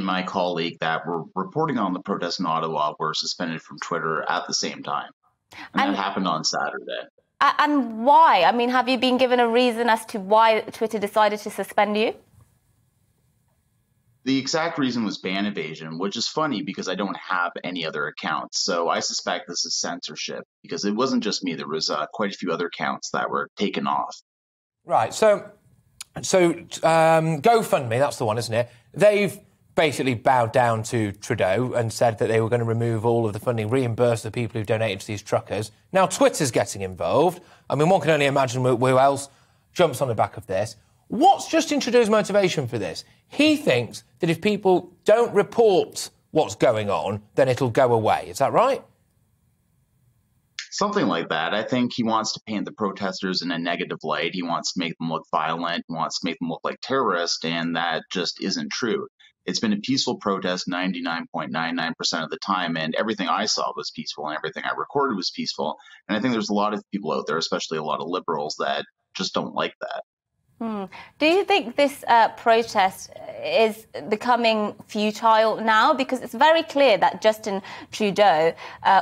my colleague that were reporting on the protest in Ottawa were suspended from Twitter at the same time. And that happened on Saturday. And why? I mean, have you been given a reason as to why Twitter decided to suspend you? The exact reason was ban evasion, which is funny because I don't have any other accounts. So I suspect this is censorship because it wasn't just me. There was quite a few other accounts that were taken off. Right. So GoFundMe, that's the one, isn't it? They've basically bowed down to Trudeau and said that they were going to remove all of the funding, reimburse the people who donated to these truckers. Now Twitter's getting involved. I mean, one can only imagine who else jumps on the back of this. What's Justin Trudeau's motivation for this? He thinks that if people don't report what's going on, then it'll go away. Is that right? Something like that. I think he wants to paint the protesters in a negative light. He wants to make them look violent. He wants to make them look like terrorists, and that just isn't true. It's been a peaceful protest 99.99% of the time, and everything I saw was peaceful, and everything I recorded was peaceful. And I think there's a lot of people out there, especially a lot of liberals, that just don't like that. Do you think this protest is becoming futile now? Because it's very clear that Justin Trudeau,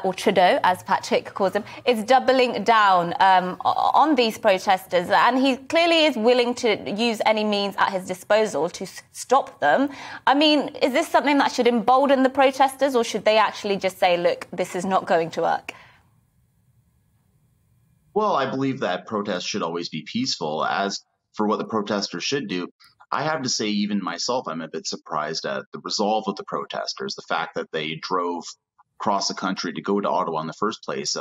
or Trudeau as Patrick calls him, is doubling down on these protesters. And he clearly is willing to use any means at his disposal to stop them. I mean, is this something that should embolden the protesters, or should they actually just say, look, this is not going to work? Well, I believe that protests should always be peaceful. As for what the protesters should do, I have to say, even myself, I'm a bit surprised at the resolve of the protesters. The fact that they drove across the country to go to Ottawa in the first place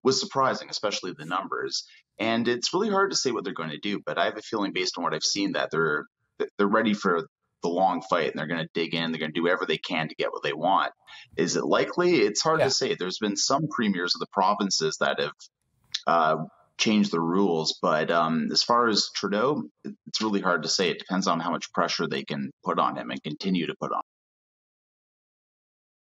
was surprising, especially the numbers. And it's really hard to say what they're going to do, but I have a feeling based on what I've seen that they're ready for the long fight, and they're going to dig in. They're going to do whatever they can to get what they want. Is it likely? It's hard to say. There's been some premiers of the provinces that have change the rules. But as far as Trudeau, it's really hard to say. It depends on how much pressure they can put on him and continue to put on.